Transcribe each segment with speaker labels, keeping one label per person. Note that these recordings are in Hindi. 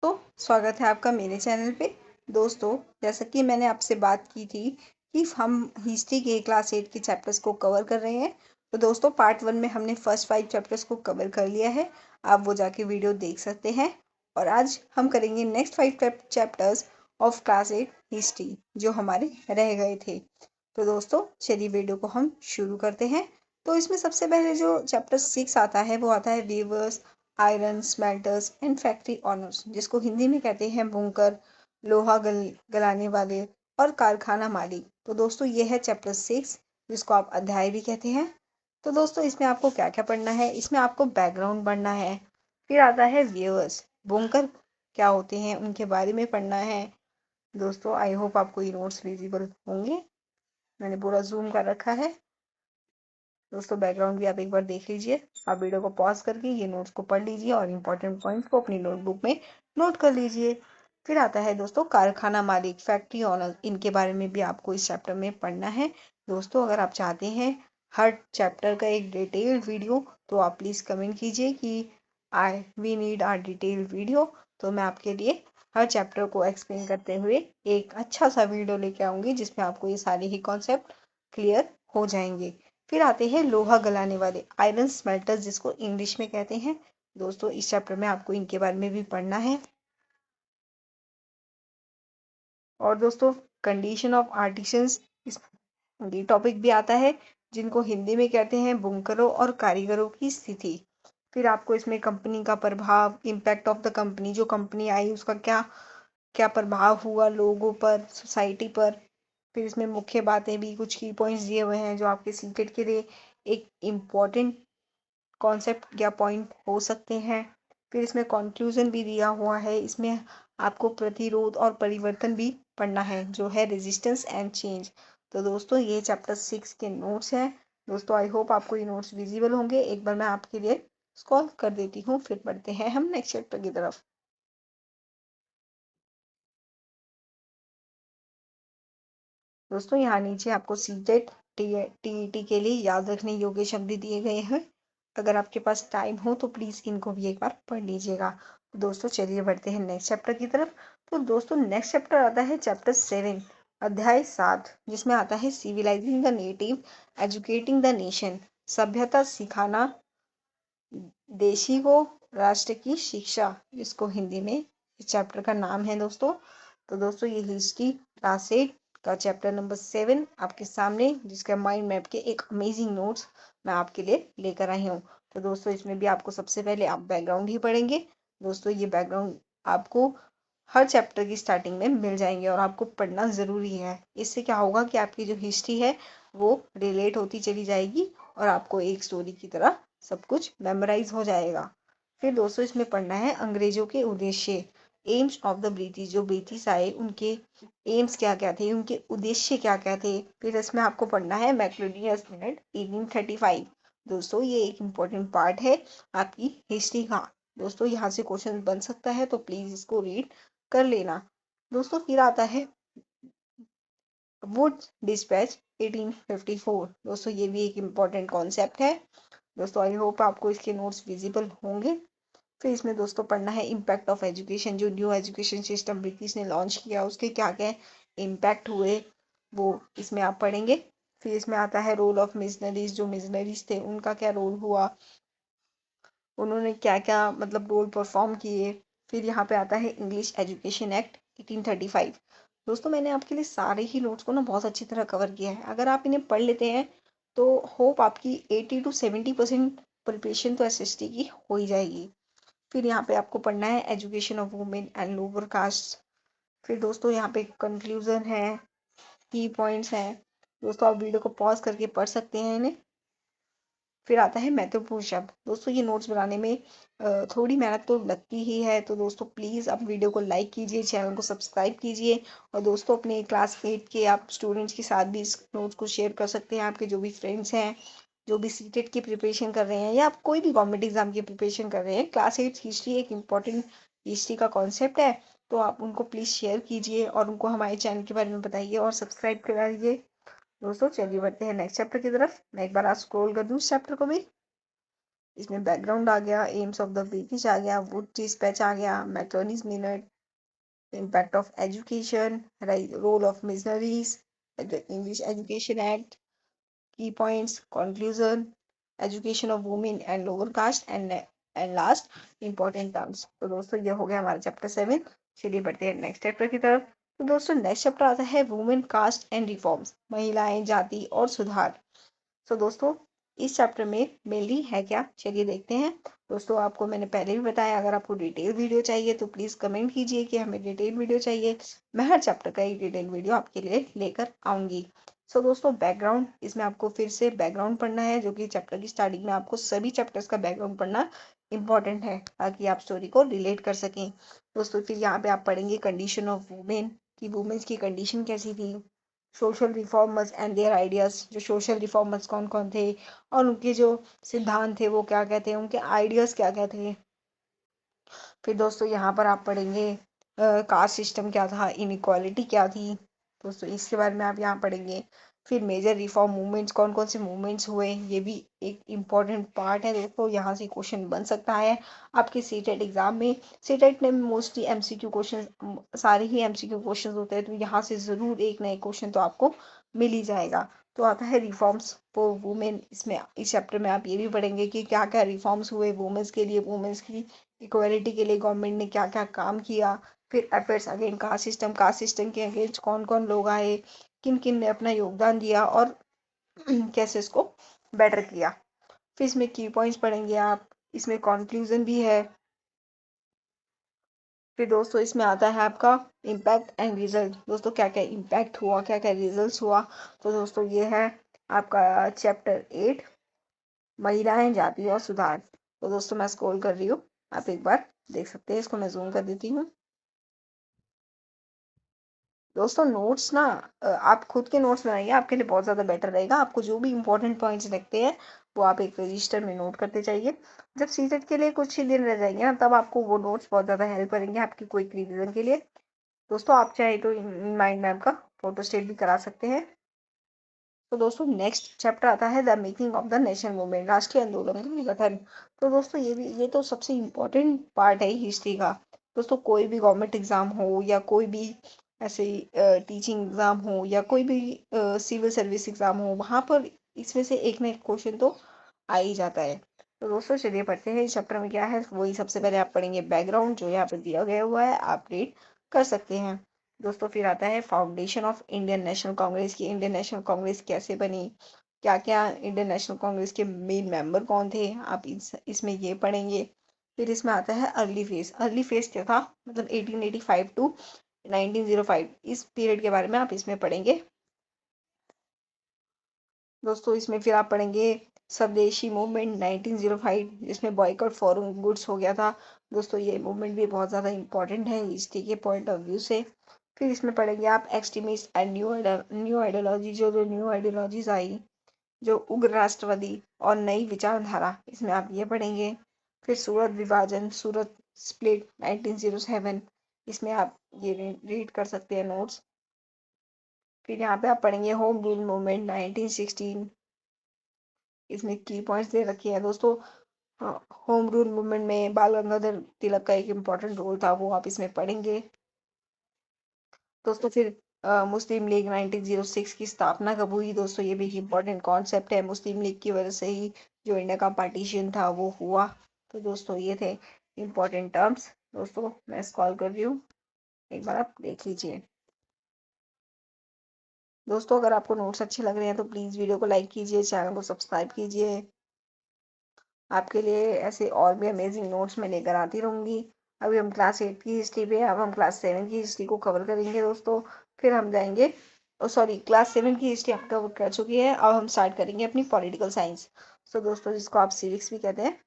Speaker 1: तो स्वागत है आपका मेरे चैनल पे। दोस्तों, जैसा कि मैंने आपसे बात की थी कि हम हिस्ट्री के क्लास 8 के चैप्टर्स को कवर कर रहे हैं। तो दोस्तों, पार्ट 1 में हमने फर्स्ट 5 चैप्टर्स को कवर कर लिया है। आप वो जाके वीडियो देख सकते हैं। और आज हम करेंगे next 5 chapters of class 8 history जो हमारे रह गए थे। तो दोस्तों, चलिए वीडियो को हम शुरू करते हैं। तो इसमें सबसे पहले जो चैप्टर 6 आता है वो आता है weavers, iron smelters and factory owners, जिसको हिंदी में कहते हैं बुनकर, लोहा गलाने वाले और कारखाना मालिक। तो दोस्तों, ये है चैप्टर 6, जिसको आप अध्याय भी कहते हैं। तो दोस्तों, इसमें आपको क्या क्या पढ़ना है? इसमें आपको बैकग्राउंड पढ़ना है। फिर आता है व्यूअर्स, बुनकर क्या होते हैं उनके बारे में पढ़ना है। दोस्तों, आई होप आपको ये नोट्स विजिबल होंगे। मैंने पूरा जूम कर रखा है। दोस्तों, बैकग्राउंड भी आप एक बार देख लीजिए। आप वीडियो को पॉज करके ये नोट्स को पढ़ लीजिए और इम्पोर्टेंट पॉइंट्स को अपनी नोटबुक में नोट कर लीजिए। फिर आता है दोस्तों कारखाना मालिक, फैक्ट्री ऑनर, इनके बारे में भी आपको इस चैप्टर में पढ़ना है। दोस्तों, अगर आप चाहते हैं हर चैप्टर का एक डिटेल्ड वीडियो, तो आप प्लीज़ कमेंट कीजिए कि we need our detailed video. तो मैं आपके लिए हर चैप्टर को एक्सप्लेन करते हुए एक अच्छा सा वीडियो लेके आऊँगी, जिसमें आपको ये सारे ही कॉन्सेप्ट क्लियर हो जाएंगे। फिर आते हैं लोहा गलाने वाले, आयरन स्मेल्टर्स, जिसको इंग्लिश में कहते हैं। दोस्तों, इस चैप्टर में आपको इनके बारे में भी पढ़ना है। और दोस्तों, कंडीशन ऑफ आर्टिसंस, इस ये टॉपिक भी आता है, जिनको हिंदी में कहते हैं बुनकरों और कारीगरों की स्थिति। फिर आपको इसमें कंपनी का प्रभाव, इम्पैक्ट ऑफ द कंपनी, जो कंपनी आई उसका क्या क्या प्रभाव हुआ लोगों पर, सोसाइटी पर। फिर इसमें मुख्य बातें भी, कुछ की पॉइंट्स दिए हुए हैं जो आपके सीटेट के लिए एक इम्पॉर्टेंट कॉन्सेप्ट या पॉइंट हो सकते हैं। फिर इसमें कंक्लूजन भी दिया हुआ है। इसमें आपको प्रतिरोध और परिवर्तन भी पढ़ना है, जो है रेजिस्टेंस एंड चेंज। तो दोस्तों, ये चैप्टर 6 के नोट्स हैं। दोस्तों, आई होप आपको ये नोट्स विजिबल होंगे। एक बार मैं आपके लिए स्क्रॉल कर देती हूँ, फिर पढ़ते हैं हम नेक्स्ट चैप्टर की तरफ। दोस्तों, यहाँ नीचे आपको सीटेट टीईटी के लिए याद रखने योग्य शब्द दिए गए हैं। अगर आपके पास टाइम हो तो प्लीज़ इनको भी एक बार पढ़ लीजिएगा। तो दोस्तों, चलिए बढ़ते हैं नेक्स्ट चैप्टर की तरफ। तो दोस्तों, नेक्स्ट चैप्टर आता है चैप्टर 7, अध्याय 7, जिसमें आता है civilising the native, educating the nation, सभ्यता सिखाना देशी को राष्ट्र की शिक्षा, जिसको हिंदी में इस चैप्टर का नाम है। दोस्तों, तो दोस्तों, ये हिस्ट्री क्लास 8 का चैप्टर नंबर 7 आपके सामने, जिसका माइंड मैप के एक अमेजिंग नोट्स मैं आपके लिए लेकर आई हूँ। तो दोस्तों, इसमें भी आपको सबसे पहले आप बैकग्राउंड ही पढ़ेंगे। दोस्तों, ये बैकग्राउंड आपको हर चैप्टर की स्टार्टिंग में मिल जाएंगे और आपको पढ़ना ज़रूरी है। इससे क्या होगा कि आपकी जो हिस्ट्री है वो रिलेट होती चली जाएगी और आपको एक स्टोरी की तरह सब कुछ मेमोराइज हो जाएगा। फिर दोस्तों, इसमें पढ़ना है अंग्रेजों के उद्देश्य, एम्स ऑफ द ब्रिटिश, जो ब्रिटिश आए उनके एम्स क्या क्या थे, उनके उद्देश्य क्या क्या थे। फिर इसमें आपको पढ़ना है मैक्लोडियस मिनट 1835। दोस्तों, ये एक इम्पोर्टेंट पार्ट है आपकी हिस्ट्री का। दोस्तों, यहाँ से क्वेश्चन बन सकता है, तो प्लीज़ इसको रीड कर लेना। दोस्तों, फिर आता है वुड डिस्पैच 1854। दोस्तों, ये भी एक इम्पॉर्टेंट कॉन्सेप्ट है। दोस्तों, आई होप आपको इसके नोट्स विजिबल होंगे। फिर इसमें दोस्तों पढ़ना है इम्पैक्ट ऑफ एजुकेशन, जो न्यू एजुकेशन सिस्टम ब्रिटिश ने लॉन्च किया उसके क्या क्या इम्पैक्ट हुए, वो इसमें आप पढ़ेंगे। फिर इसमें आता है रोल ऑफ मिशनरीज, जो मिशनरीज थे उनका क्या रोल हुआ, उन्होंने क्या क्या मतलब रोल परफॉर्म किए। फिर यहाँ पे आता है इंग्लिश एजुकेशन एक्ट 1835। दोस्तों, मैंने आपके लिए सारे ही नोट्स को ना बहुत अच्छी तरह कवर किया है। अगर आप इन्हें पढ़ लेते हैं तो होप आपकी 80 to 70% प्रिपरेशन तो एसएसटी की हो ही जाएगी। फिर यहाँ पे आपको पढ़ना है education of women and lower caste. फिर दोस्तों, यहाँ पे कंक्लूजन है, की पॉइंट्स हैं। दोस्तों, आप वीडियो को पॉज करके पढ़ सकते हैं इन्हें। फिर आता है महत्वपूर्ण शब्द। दोस्तों, ये नोट्स बनाने में थोड़ी मेहनत तो लगती ही है। तो दोस्तों, प्लीज़ आप वीडियो को लाइक कीजिए, चैनल को सब्सक्राइब कीजिए। और दोस्तों, अपने क्लास 8 के आप स्टूडेंट्स के साथ भी इस नोट्स को शेयर कर सकते हैं। आपके जो भी फ्रेंड्स हैं, जो भी सीटेट की प्रिपरेशन कर रहे हैं या आप कोई भी गवर्नमेंट एग्जाम की प्रिपरेशन कर रहे हैं, क्लास 8 हिस्ट्री एक इम्पॉर्टेंट हिस्ट्री का कॉन्सेप्ट है। तो आप उनको प्लीज़ शेयर कीजिए और उनको हमारे चैनल के बारे में बताइए और सब्सक्राइब कराइए। दोस्तों, चलिए बढ़ते हैं नेक्स्ट चैप्टर की तरफ। मैं एक बार आज स्क्रॉल कर दूँ इस चैप्टर को भी। इसमें बैकग्राउंड आ गया, एम्स ऑफ द ब्रिटिश आ गया, वुड डिस्पैच आ गया, मैटर्निस minute, impact of education, role of missionaries, the English Education Act, key points, conclusion, education of women and lower caste, and last important terms। तो दोस्तों ये हो गया हमारा चैप्टर 7। चलिए बढ़ते हैं नेक्स्ट चैप्टर की तरफ। तो दोस्तों नेक्स्ट चैप्टर आता है वुमेन कास्ट एंड रिफॉर्म्स, महिलाएं, जाति और सुधार। तो दोस्तों इस चैप्टर में मेनली है क्या, चलिए देखते हैं। दोस्तों आपको मैंने पहले भी बताया, अगर आपको डिटेल वीडियो चाहिए तो प्लीज़ कमेंट कीजिए कि हमें डिटेल वीडियो चाहिए। मैं हर चैप्टर का एक डिटेल वीडियो आपके लिए लेकर आऊँगी। सो दोस्तों बैकग्राउंड, इसमें आपको फिर से बैकग्राउंड पढ़ना है, जो कि चैप्टर की स्टार्टिंग में आपको सभी चैप्टर्स का बैकग्राउंड पढ़ना इंपॉर्टेंट है, ताकि आप स्टोरी को रिलेट कर सकें। दोस्तों फिर यहाँ पे आप पढ़ेंगे कंडीशन ऑफ वुमेन, कि वुमेन्स की कंडीशन कैसी थी, social reformers and there ideas, जो सोशल रिफॉर्मर्स कौन कौन थे और उनके जो सिद्धांत थे वो क्या क्या थे, उनके आइडियाज़ क्या क्या थे। फिर दोस्तों यहाँ पर आप पढ़ेंगे कास्ट सिस्टम क्या था, इनइक्वालिटी क्या थी। दोस्तों इसके बारे में आप यहाँ पढ़ेंगे। फिर मेजर रिफॉर्म मूवमेंट्स, कौन कौन से मूवमेंट्स हुए, ये भी एक इम्पॉर्टेंट पार्ट है दोस्तों, यहाँ से क्वेश्चन बन सकता है आपके सीटेट एग्जाम में। सीटेट में मोस्टली एमसीक्यू क्वेश्चन, सारे ही एमसीक्यू क्वेश्चन होते हैं, तो यहाँ से ज़रूर एक नए क्वेश्चन तो आपको मिल ही जाएगा। तो आता है रिफॉर्म्स फॉर वुमेन, इसमें इस चैप्टर में आप ये भी पढ़ेंगे कि क्या क्या रिफॉर्म्स हुए वुमेन्स के लिए, वुमेन्स की इक्वालिटी के लिए गवर्नमेंट ने क्या क्या काम किया। फिर अफेयर्स अगेन कास्ट सिस्टम के अगेंस्ट कौन कौन लोग आए, किन किन ने अपना योगदान दिया और कैसे इसको बेटर किया। फिर इसमें की पॉइंट्स पढ़ेंगे आप, इसमें कंक्लूजन भी है। फिर दोस्तों इसमें आता है आपका इम्पैक्ट एंड रिजल्ट, दोस्तों क्या क्या इम्पैक्ट हुआ, क्या क्या रिजल्ट्स हुआ। तो दोस्तों ये है आपका चैप्टर 8, महिलाएं, जाति और सुधार। तो दोस्तों मैं स्क्रॉल कर रही हूँ, आप एक बार देख सकते हैं, इसको मैं जूम कर देती हूँ। दोस्तों नोट्स ना आप खुद के नोट्स बनाइए, आपके लिए बहुत ज़्यादा बेटर रहेगा। आपको जो भी इंपॉर्टेंट पॉइंट्स लगते हैं वो आप एक रजिस्टर में नोट करते जाइए। जब सीटेट के लिए कुछ ही दिन रह जाएंगे ना, तब आपको वो नोट्स बहुत ज़्यादा हेल्प करेंगे आपकी क्विक रिवीजन के लिए। दोस्तों आप चाहे तो इन माइंड मैप का फोटो स्टेट भी करा सकते हैं। तो दोस्तों नेक्स्ट चैप्टर आता है the making of the national movement, राष्ट्रीय आंदोलन का गठन। तो दोस्तों ये तो सबसे इम्पोर्टेंट पार्ट है हिस्ट्री का। दोस्तों कोई भी गवर्नमेंट एग्जाम हो या कोई भी ऐसे टीचिंग एग्जाम हो या कोई भी सिविल सर्विस एग्जाम हो, वहाँ पर इसमें से एक ना एक क्वेश्चन तो आ ही जाता है। तो दोस्तों चलिए पढ़ते हैं इस चैप्टर में क्या है। वही सबसे पहले आप पढ़ेंगे बैकग्राउंड, जो यहाँ पर दिया गया हुआ है, आप रीड कर सकते हैं। दोस्तों फिर आता है foundation of Indian national Congress की, इंडियन नेशनल कांग्रेस कैसे बनी, क्या क्या इंडियन नेशनल कांग्रेस के मेन मेंबर कौन थे, आप इसमें ये पढ़ेंगे। फिर इसमें आता है अर्ली फेज, अर्ली फेज क्या था, मतलब 1885 टू 1905, इस पीरियड के बारे में आप इसमें पढ़ेंगे। दोस्तों इसमें फिर आप पढ़ेंगे स्वदेशी मूवमेंट 1905, जिसमें बॉयकॉट फॉरेन गुड्स हो गया था। दोस्तों ये मूवमेंट भी बहुत ज़्यादा इंपॉर्टेंट है हिस्ट्री के पॉइंट ऑफ व्यू से। फिर इसमें पढ़ेंगे आप एक्सट्रीमिस्ट एंड न्यू आइडियोलॉजी, जो न्यू आइडियोलॉजीज आई, जो उग्र राष्ट्रवादी और नई विचारधारा, इसमें आप ये पढ़ेंगे। फिर सूरत विभाजन, सूरत स्प्लिट 1907, इसमें आप ये रीड कर सकते हैं नोट्स। फिर यहाँ पे आप पढ़ेंगे होम रूल मूवमेंट 1916, इसमें की पॉइंट्स दे रखे हैं दोस्तों। होम रूल मूवमेंट में बाल गंगाधर तिलक का एक इम्पॉर्टेंट रोल था, वो आप इसमें पढ़ेंगे। दोस्तों फिर मुस्लिम लीग 1906 की स्थापना कब हुई, दोस्तों ये भी एक इम्पॉर्टेंट कॉन्सेप्ट है। मुस्लिम लीग की वजह से ही जो इंडिया का पार्टीशन था वो हुआ। तो दोस्तों ये थे इम्पॉर्टेंट टर्म्स। दोस्तों मैं कॉल कर रही हूँ, एक बार आप देख लीजिए। दोस्तों अगर आपको नोट्स अच्छे लग रहे हैं तो प्लीज़ वीडियो को लाइक कीजिए, चैनल को सब्सक्राइब कीजिए। आपके लिए ऐसे और भी अमेजिंग नोट्स मैं लेकर आती रहूँगी। अभी हम क्लास 8 की हिस्ट्री पे, अब हम क्लास 7 की हिस्ट्री को कवर करेंगे दोस्तों। फिर हम जाएंगे, सॉरी क्लास 7 की हिस्ट्री आप कवर कर चुकी है, अब हम स्टार्ट करेंगे अपनी पॉलिटिकल साइंस। तो दोस्तों जिसको आप सिविक्स भी कहते हैं।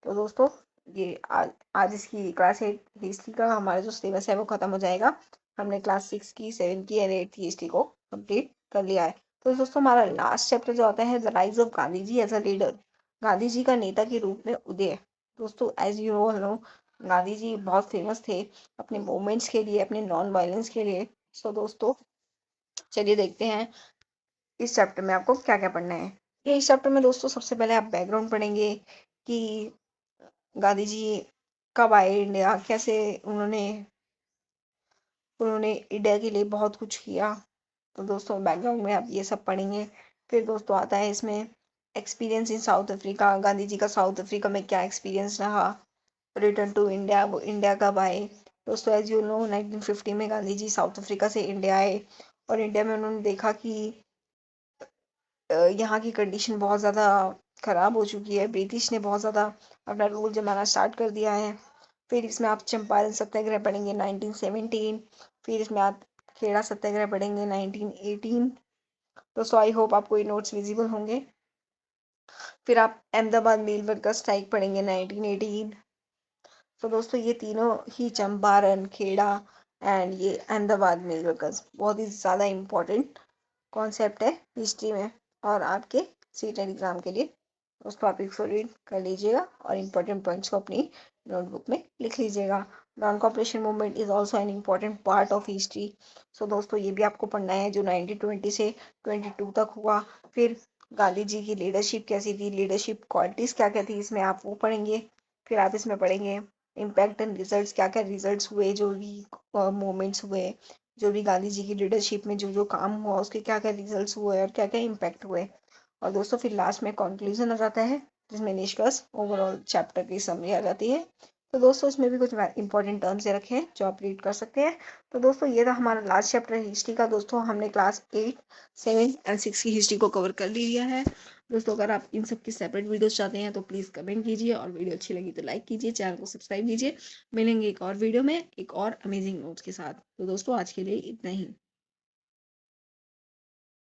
Speaker 1: तो दोस्तों ये आज इसकी क्लास 8 हिस्ट्री का हमारा जो सिलेबस है वो ख़त्म हो जाएगा। हमने क्लास 6 की, 7 की एंड 8 की हिस्ट्री को कंप्लीट कर लिया है। तो दोस्तों हमारा लास्ट चैप्टर जो आता है the rise of Gandhi ji as a leader, Gandhi ji का नेता के रूप में उदय। दोस्तों as you all know, Gandhi ji बहुत फेमस थे अपने मूवमेंट्स के लिए, अपने नॉन वायलेंस के लिए। सो दोस्तों चलिए देखते हैं इस चैप्टर में आपको क्या क्या पढ़ना है। ये इस चैप्टर में दोस्तों सबसे पहले आप बैकग्राउंड पढ़ेंगे, कि गांधी जी कब आए इंडिया, कैसे उन्होंने उन्होंने इंडिया के लिए बहुत कुछ किया। तो दोस्तों बैकग्राउंड में आप ये सब पढ़ेंगे। फिर दोस्तों आता है इसमें experience in South Africa, Gandhi ji का साउथ अफ्रीका में क्या एक्सपीरियंस रहा। रिटर्न टू इंडिया, वो इंडिया कब आए। दोस्तों एज यू नो 1950 में गांधी जी साउथ अफ्रीका से इंडिया आए और इंडिया में उन्होंने देखा कि यहाँ की कंडीशन बहुत ज़्यादा ख़राब हो चुकी है, ब्रिटिश ने बहुत ज़्यादा अपना रूल जमाना स्टार्ट कर दिया है। फिर इसमें आप चंपारण सत्याग्रह पढ़ेंगे 1917। फिर इसमें आप खेड़ा सत्याग्रह पढ़ेंगे 1918। दोस्तों आई होप आपको ये नोट्स विजिबल होंगे। फिर आप अहमदाबाद मिल वर्कर स्ट्राइक पढ़ेंगे 1918। तो दोस्तों ये तीनों ही चंपारण, खेड़ा एंड ये अहमदाबाद मिल वर्कर्स बहुत ही ज़्यादा इम्पोर्टेंट कॉन्सेप्ट है हिस्ट्री में और आपके सीटेट एग्ज़ाम के लिए। उस टॉपिक को रीड कर लीजिएगा और इम्पोर्टेंट पॉइंट्स को अपनी नोटबुक में लिख लीजिएगा। Non cooperation movement is also an important part of history. So दोस्तों ये भी आपको पढ़ना है जो 1920 से 22 तक हुआ। फिर गांधी जी की लीडरशिप कैसी थी, लीडरशिप क्वालिटीज़ क्या क्या थी, इसमें आप वो पढ़ेंगे। फिर आप इसमें पढ़ेंगे इम्पैक्ट एंड रिजल्ट्स, क्या क्या रिजल्ट्स हुए, जो भी मूवमेंट्स हुए, जो भी गांधी जी की लीडरशिप में जो जो काम हुआ उसके क्या क्या रिजल्ट्स हुए और क्या क्या इम्पैक्ट हुए। और दोस्तों फिर लास्ट में कंक्लूजन आ जाता है जिसमें निष्कर्ष ओवरऑल चैप्टर की समरी आ जाती है। तो दोस्तों इसमें भी कुछ इंपॉर्टेंट टर्म्स रखे हैं जो आप रीड कर सकते हैं। तो दोस्तों ये था हमारा लास्ट चैप्टर हिस्ट्री का। दोस्तों हमने क्लास 8, 7 एंड 6 की हिस्ट्री को कवर कर लिया है। दोस्तों अगर आप इन सब की सेपरेट वीडियोस चाहते हैं तो प्लीज़ कमेंट कीजिए और वीडियो अच्छी लगी तो लाइक कीजिए, चैनल को सब्सक्राइब कीजिए। मिलेंगे एक और वीडियो में एक और अमेजिंग नोट्स के साथ। तो दोस्तों आज के लिए इतना ही।